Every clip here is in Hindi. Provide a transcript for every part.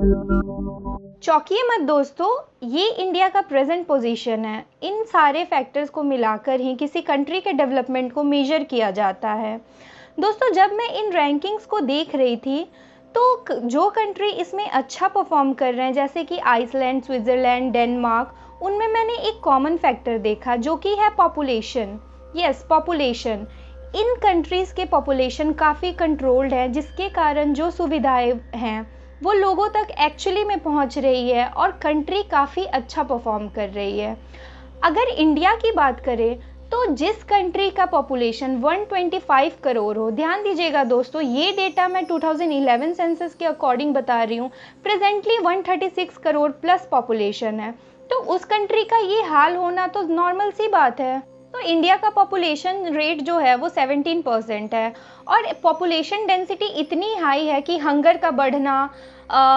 चौंकिए मत दोस्तों, ये इंडिया का प्रेजेंट पोजीशन है। इन सारे फैक्टर्स को मिलाकर ही किसी कंट्री के डेवलपमेंट को मेजर किया जाता है। दोस्तों, जब मैं इन रैंकिंग्स को देख रही थी तो जो कंट्री इसमें अच्छा परफॉर्म कर रहे हैं जैसे कि आइसलैंड, स्विट्ज़रलैंड, डेनमार्क, उनमें मैंने एक कॉमन फैक्टर देखा जो कि है पॉपुलेशन। Yes, population. इन कंट्रीज़ के पॉपुलेशन काफ़ी कंट्रोल्ड है, जिसके कारण जो सुविधाएं हैं वो लोगों तक एक्चुअली में पहुंच रही है और कंट्री काफ़ी अच्छा परफॉर्म कर रही है। अगर इंडिया की बात करें तो जिस कंट्री का पॉपुलेशन 125 करोड़ हो, ध्यान दीजिएगा दोस्तों, ये डेटा मैं 2011 सेंसस के अकॉर्डिंग बता रही हूँ। प्रेजेंटली 136 करोड़ प्लस पॉपुलेशन है, तो उस कंट्री का ये हाल होना तो नॉर्मल सी बात है। तो इंडिया का पॉपुलेशन रेट जो है वो 17% है और पॉपुलेशन डेंसिटी इतनी हाई है कि हंगर का बढ़ना,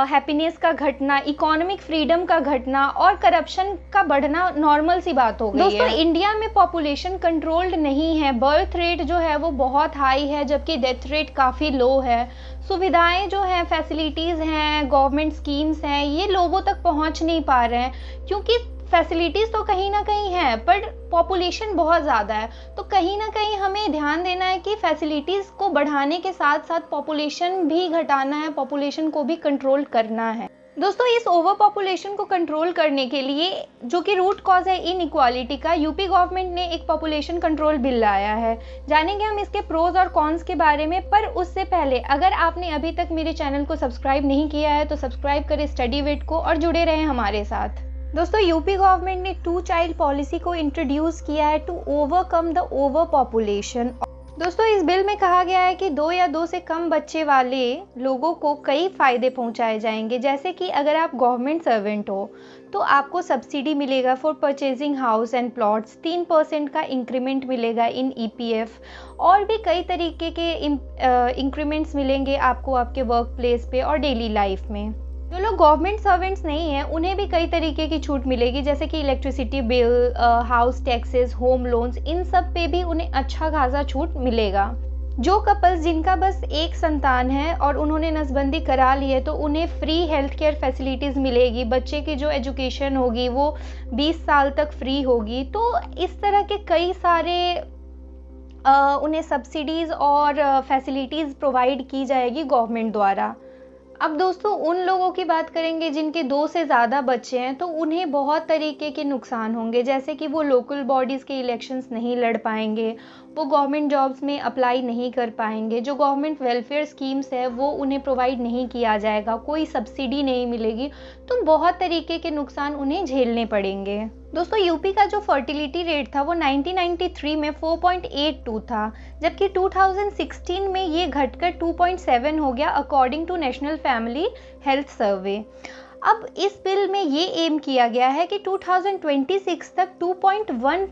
हैप्पीनेस का घटना, इकोनॉमिक फ्रीडम का घटना और करप्शन का बढ़ना नॉर्मल सी बात हो गई है। दोस्तों, इंडिया में पॉपुलेशन कंट्रोल्ड नहीं है, बर्थ रेट जो है वो बहुत हाई है जबकि डेथ रेट काफ़ी लो है। सुविधाएं जो हैं, फैसिलिटीज़ हैं, गवर्नमेंट स्कीम्स हैं, ये लोगों तक पहुंच नहीं पा रहे हैं क्योंकि फैसिलिटीज़ तो कहीं ना कहीं है पर पॉपुलेशन बहुत ज़्यादा है। तो कहीं ना कहीं हमें ध्यान देना है कि फैसिलिटीज़ को बढ़ाने के साथ साथ पॉपुलेशन भी घटाना है, पॉपुलेशन को भी कंट्रोल करना है। दोस्तों, इस ओवर पॉपुलेशन को कंट्रोल करने के लिए जो कि रूट कॉज है इनइक्वालिटी का, यूपी गवर्नमेंट ने एक पॉपुलेशन कंट्रोल बिल लाया है। जानेंगे हम इसके प्रोज और कॉन्स के बारे में, पर उससे पहले अगर आपने अभी तक मेरे चैनल को सब्सक्राइब नहीं किया है तो सब्सक्राइब करें स्टडी विद को और जुड़े रहें हमारे साथ। दोस्तों, यूपी गवर्नमेंट ने 2 चाइल्ड पॉलिसी को इंट्रोड्यूस किया है to overcome the overpopulation. दोस्तों, इस बिल में कहा गया है कि 2 या 2 से कम बच्चे वाले लोगों को कई फायदे पहुंचाए जाएंगे, जैसे कि अगर आप गवर्नमेंट सर्वेंट हो तो आपको सब्सिडी मिलेगा for purchasing house and plots, 3% का इंक्रीमेंट मिलेगा इन ईपीएफ और भी कई तरीके के इंक्रीमेंट्स मिलेंगे आपको आपके वर्क प्लेस पे और डेली लाइफ में। जो लोग गवर्नमेंट सर्वेंट्स नहीं हैं उन्हें भी कई तरीके की छूट मिलेगी, जैसे कि electricity bill, house taxes, home loans, इन सब पे भी उन्हें अच्छा खासा छूट मिलेगा। जो कपल्स जिनका बस एक संतान है और उन्होंने नसबंदी करा ली है तो उन्हें फ्री हेल्थ केयर फैसिलिटीज़ मिलेगी, बच्चे की जो एजुकेशन होगी वो 20 साल तक फ्री होगी। तो इस तरह के कई सारे उन्हें सब्सिडीज़ और फैसिलिटीज़ प्रोवाइड की जाएगी गवर्नमेंट द्वारा। अब दोस्तों, उन लोगों की बात करेंगे जिनके 2 से ज़्यादा बच्चे हैं तो उन्हें बहुत तरीके के नुकसान होंगे, जैसे कि वो लोकल बॉडीज़ के इलेक्शंस नहीं लड़ पाएंगे, वो गवर्नमेंट जॉब्स में अप्लाई नहीं कर पाएंगे, जो गवर्नमेंट वेलफेयर स्कीम्स है वो उन्हें प्रोवाइड नहीं किया जाएगा, कोई सब्सिडी नहीं मिलेगी, तो बहुत तरीके के नुकसान उन्हें झेलने पड़ेंगे। दोस्तों, यूपी का जो फर्टिलिटी रेट था वो 1993 में 4.82 था, जबकि 2016 में ये घटकर 2.7 हो गया according to national family health survey. अब इस बिल में ये एम किया गया है कि 2026 तक 2.1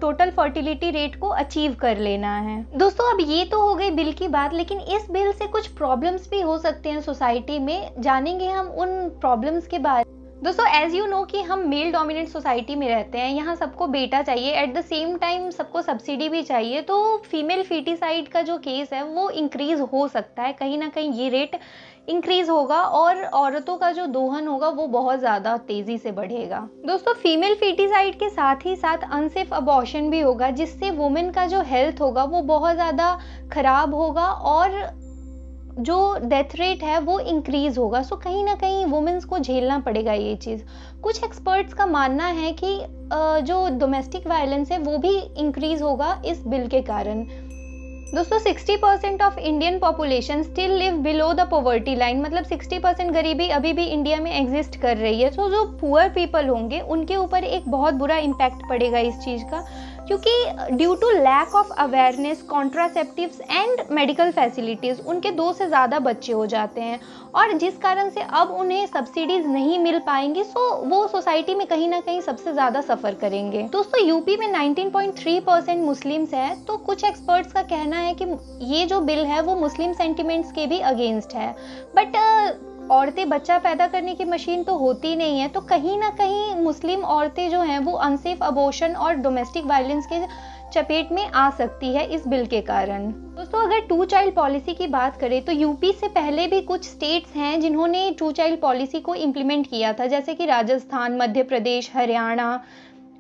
टोटल फर्टिलिटी रेट को अचीव कर लेना है। दोस्तों, अब ये तो हो गई बिल की बात, लेकिन इस बिल से कुछ प्रॉब्लम्स भी हो सकते हैं सोसाइटी में। जानेंगे हम उन प्रॉब्लम्स के बारे। दोस्तों, एज यू नो कि हम मेल डोमिनेंट सोसाइटी में रहते हैं, यहाँ सबको बेटा चाहिए, एट द सेम टाइम सबको सब्सिडी भी चाहिए, तो फीमेल फीटिसाइड का जो केस है वो इंक्रीज हो सकता है, कहीं ना कहीं ये रेट इंक्रीज होगा और औरतों का जो दोहन होगा वो बहुत ज़्यादा तेज़ी से बढ़ेगा। दोस्तों, फीमेल फीटिसाइड के साथ ही साथ अनसेफ अबॉर्शन भी होगा, जिससे वुमेन का जो हेल्थ होगा वो बहुत ज़्यादा खराब होगा और जो डेथ रेट है वो इंक्रीज होगा। सो कहीं ना कहीं वुमेन्स को झेलना पड़ेगा ये चीज़। कुछ एक्सपर्ट्स का मानना है कि जो डोमेस्टिक वायलेंस है वो भी इंक्रीज होगा इस बिल के कारण। दोस्तों, 60% of Indian population still live below the poverty line, मतलब 60% गरीबी अभी भी इंडिया में एग्जिस्ट कर रही है। तो जो पुअर पीपल होंगे उनके ऊपर एक बहुत बुरा इम्पैक्ट पड़ेगा इस चीज़ का, क्योंकि due to lack of awareness, contraceptives and medical facilities उनके 2 से ज़्यादा बच्चे हो जाते हैं और जिस कारण से अब उन्हें सब्सिडीज़ नहीं मिल पाएंगी, सो वो सोसाइटी में कहीं ना कहीं सबसे ज़्यादा सफ़र करेंगे। दोस्तों, यूपी में 19.3% मुस्लिम्स है, तो कुछ एक्सपर्ट्स का कहना है कि ये जो बिल है वो मुस्लिम सेंटिमेंट्स के भी अगेंस्ट है, बट औरतें बच्चा पैदा करने की मशीन तो होती नहीं है, तो कहीं ना कहीं मुस्लिम औरतें जो हैं वो अनसेफ अबॉर्शन और डोमेस्टिक वायलेंस के चपेट में आ सकती है इस बिल के कारण। दोस्तों अगर 2 चाइल्ड पॉलिसी की बात करें तो यूपी से पहले भी कुछ स्टेट्स हैं जिन्होंने 2 चाइल्ड पॉलिसी को इम्प्लीमेंट किया था, जैसे कि राजस्थान, मध्य प्रदेश, हरियाणा,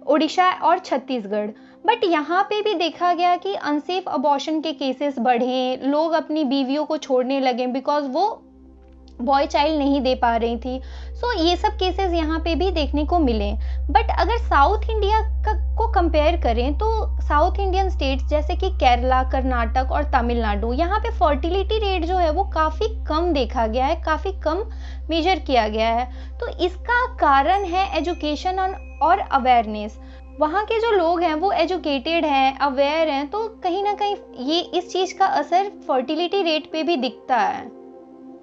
उड़ीसा और छत्तीसगढ़। बट यहाँ पे भी देखा गया कि अनसेफ अबॉर्शन के केसेस बढ़े, लोग अपनी बीवियों को छोड़ने लगे बिकॉज वो बॉय चाइल्ड नहीं दे पा रही थी। सो ये सब केसेस यहाँ पे भी देखने को मिले। बट अगर साउथ इंडिया को कंपेयर करें तो साउथ इंडियन स्टेट्स जैसे कि केरला, कर्नाटक और तमिलनाडु, यहाँ पे फर्टिलिटी रेट जो है वो काफ़ी कम देखा गया है, काफ़ी कम मेजर किया गया है। तो इसका कारण है एजुकेशन और अवेयरनेस। वहाँ के जो लोग हैं वो एजुकेटेड हैं, अवेयर हैं, तो कहीं ना कहीं ये इस चीज़ का असर फर्टिलिटी रेट पे भी दिखता है।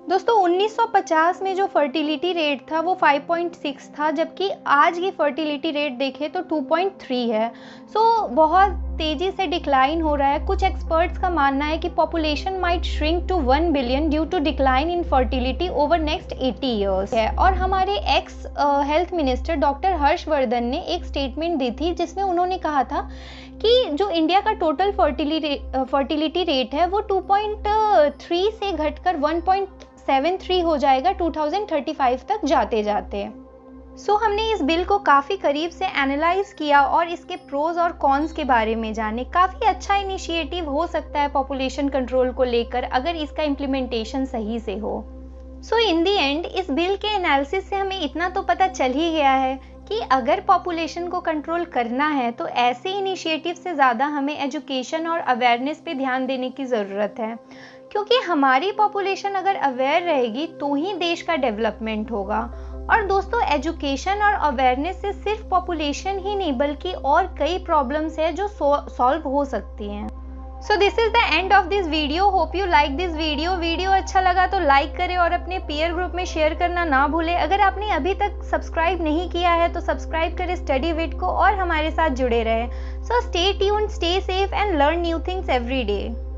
दोस्तों 1950 में जो फर्टिलिटी रेट था वो 5.6 था, जबकि आज की फर्टिलिटी रेट देखें तो 2.3 है। सो बहुत तेज़ी से डिक्लाइन हो रहा है। कुछ एक्सपर्ट्स का मानना है कि population might shrink to 1 billion due to decline in fertility over next 80 years है। और हमारे ex health minister doctor Harshvardhan ने एक स्टेटमेंट दी थी जिसमें उन्होंने कहा था कि जो इंडिया का टोटल फर्टिलिटी रेट है वो 2.3 से घटकर 1.73 हो जाएगा 2035 तक जाते जाते। सो हमने इस बिल को काफ़ी करीब से एनालाइज किया और इसके प्रोज और कॉन्स के बारे में जाने। काफ़ी अच्छा इनिशिएटिव हो सकता है पॉपुलेशन कंट्रोल को लेकर अगर इसका इम्प्लीमेंटेशन सही से हो। सो इन दी एंड इस बिल के एनालिसिस से हमें इतना तो पता चल ही गया है कि अगर पॉपुलेशन को कंट्रोल करना है तो ऐसे इनिशिएटिव से ज़्यादा हमें एजुकेशन और अवेयरनेस पे ध्यान देने की ज़रूरत है, क्योंकि हमारी पॉपुलेशन अगर अवेयर रहेगी तो ही देश का डेवलपमेंट होगा। और दोस्तों एजुकेशन और अवेयरनेस से सिर्फ पॉपुलेशन ही नहीं बल्कि और कई प्रॉब्लम्स हैं जो सॉल्व हो सकती हैं। So this is the end of this video. Hope you like this video अच्छा लगा तो लाइक करें और अपने पीयर ग्रुप में शेयर करना ना भूलें। अगर आपने अभी तक सब्सक्राइब नहीं किया है तो सब्सक्राइब करें स्टडी विद को और हमारे साथ जुड़े रहें। So stay tuned, stay safe and learn new things every day.